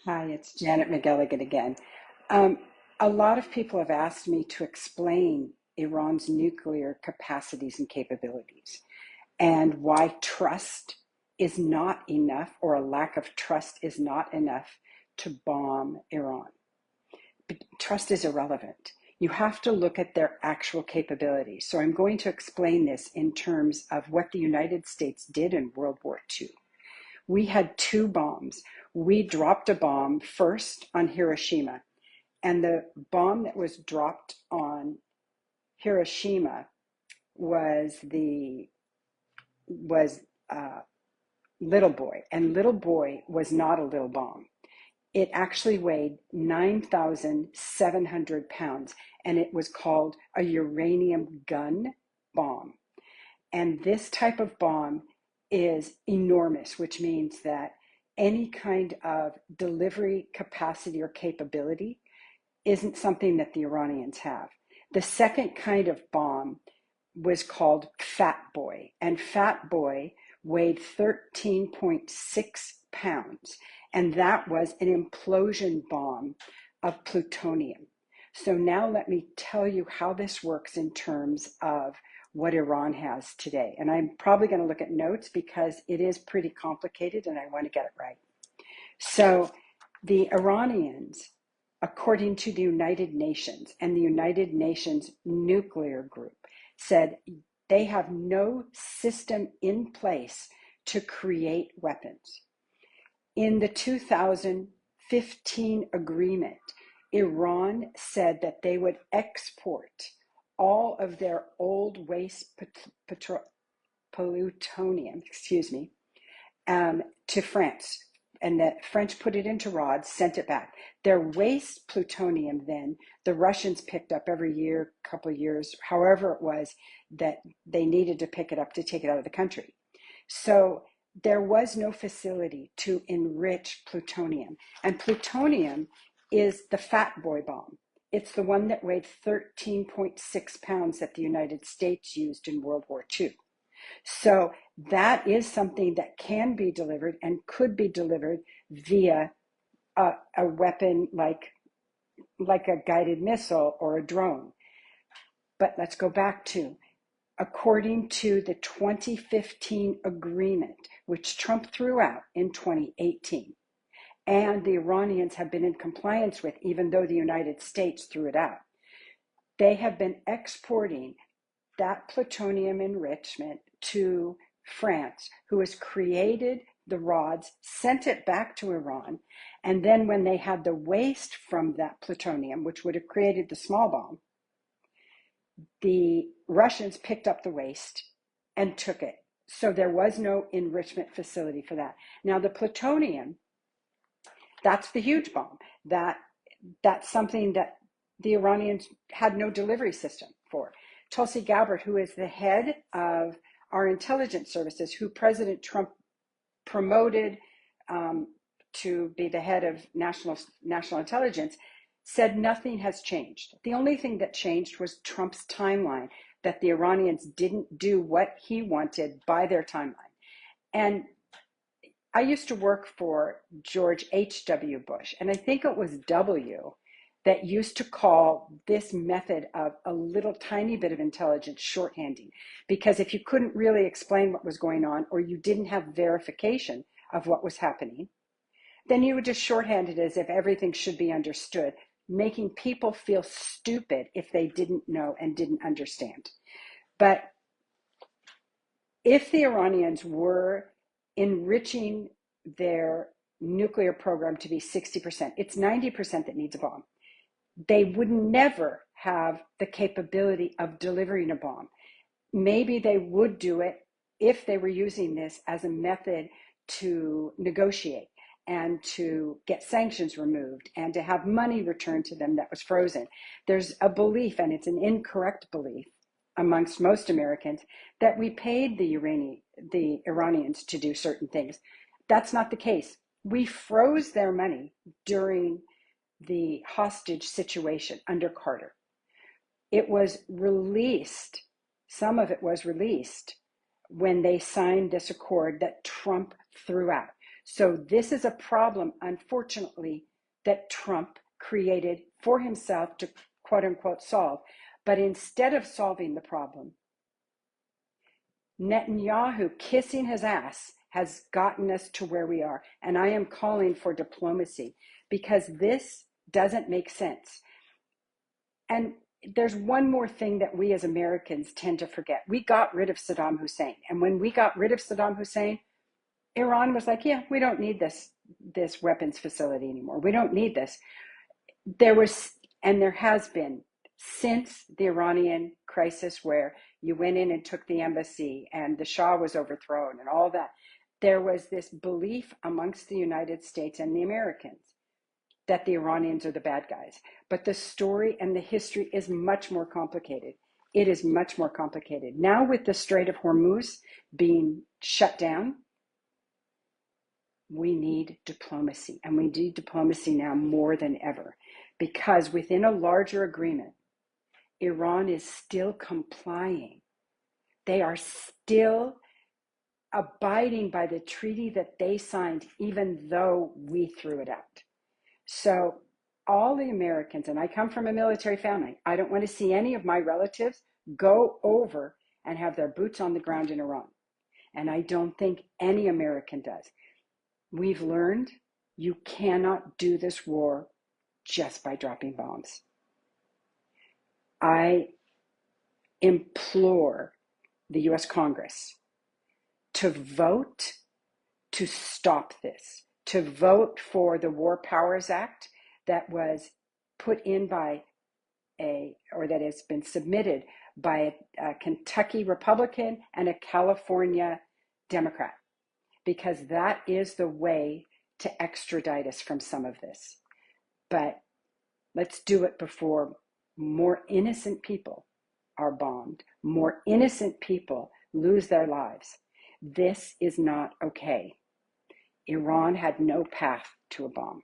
Hi, it's Janet McElligott again. Um, a lot of people have asked me to explain Iran's nuclear capacities and capabilities and why trust is not enough, or a lack of trust is not enough to bomb Iran. Trust is irrelevant. You have to look at their actual capabilities. So I'm going to explain this in terms of what the United States did in World War II. We had two bombs. We dropped a bomb first on Hiroshima, and the bomb that was dropped on Hiroshima was the was Little Boy, and Little Boy was not a little bomb. It actually weighed 9,700 pounds, and it was called a uranium gun bomb. And this type of bomb is enormous, which means that any kind of delivery capacity or capability isn't something that the Iranians have. The second kind of bomb was called Fat Boy, and Fat Boy weighed 13.6 pounds, and that was an implosion bomb of plutonium. So now let me tell you how this works in terms of what Iran has today. And I'm probably going to look at notes because it is pretty complicated and I want to get it right. So the Iranians, according to the United Nations and the United Nations nuclear group, said they have no system in place to create weapons. In the 2015 agreement, Iran said that they would export all of their old waste plutonium, to France, and that French put it into rods, sent it back. Their waste plutonium, then the Russians picked up every year, couple of years, however it was that they needed to pick it up to take it out of the country. So there was no facility to enrich plutonium. And plutonium is the Fat Boy bomb. It's the one that weighed 13.6 pounds that the United States used in World War II. So that is something that can be delivered and could be delivered via a weapon like a guided missile or a drone. But let's go back to, according to the 2015 agreement, which Trump threw out in 2018, and the Iranians have been in compliance with, even though the United States threw it out, they have been exporting that plutonium enrichment to France, who has created the rods, sent it back to Iran, and then when they had the waste from that plutonium, which would have created the small bomb, the Russians picked up the waste and took it. So there was no enrichment facility for that. Now the plutonium, that's the huge bomb. That's something that the Iranians had no delivery system for. Tulsi Gabbard, who is the head of our intelligence services, who President Trump promoted to be the head of national intelligence, said nothing has changed. The only thing that changed was Trump's timeline, that the Iranians didn't do what he wanted by their timeline. And I used to work for George H.W. Bush, and I think it was W that used to call this method of a little tiny bit of intelligence shorthanding, because if you couldn't really explain what was going on, or you didn't have verification of what was happening, then you would just shorthand it as if everything should be understood, making people feel stupid if they didn't know and didn't understand. But if the Iranians were enriching their nuclear program to be 60%, it's 90% that needs a bomb. They would never have the capability of delivering a bomb. Maybe they would do it if they were using this as a method to negotiate and to get sanctions removed and to have money returned to them that was frozen. There's a belief, and it's an incorrect belief amongst most Americans, that we paid the Iranians to do certain things. That's not the case. We froze their money during the hostage situation under Carter. It was released, some of it was released when they signed this accord that Trump threw out. So this is a problem, unfortunately, that Trump created for himself to quote unquote solve. But instead of solving the problem, Netanyahu kissing his ass has gotten us to where we are. And I am calling for diplomacy because this doesn't make sense. And there's one more thing that we as Americans tend to forget. We got rid of Saddam Hussein. And when we got rid of Saddam Hussein, Iran was like, yeah, we don't need this weapons facility anymore. We don't need this. There was, and there has been, since the Iranian crisis where you went in and took the embassy and the Shah was overthrown and all that, there was this belief amongst the United States and the Americans that the Iranians are the bad guys. But the story and the history is much more complicated. It is much more complicated. Now with the Strait of Hormuz being shut down, we need diplomacy, and we need diplomacy now more than ever, because within a larger agreement, Iran is still complying. They are still abiding by the treaty that they signed, even though we threw it out. So all the Americans, and I come from a military family, I don't want to see any of my relatives go over and have their boots on the ground in Iran. And I don't think any American does. We've learned you cannot do this war just by dropping bombs. I implore the US Congress to vote to stop this, to vote for the War Powers Act that was put in by or that has been submitted by a Kentucky Republican and a California Democrat, because that is the way to extradite us from some of this. But let's do it before more innocent people are bombed, more innocent people lose their lives. This is not okay. Iran had no path to a bomb.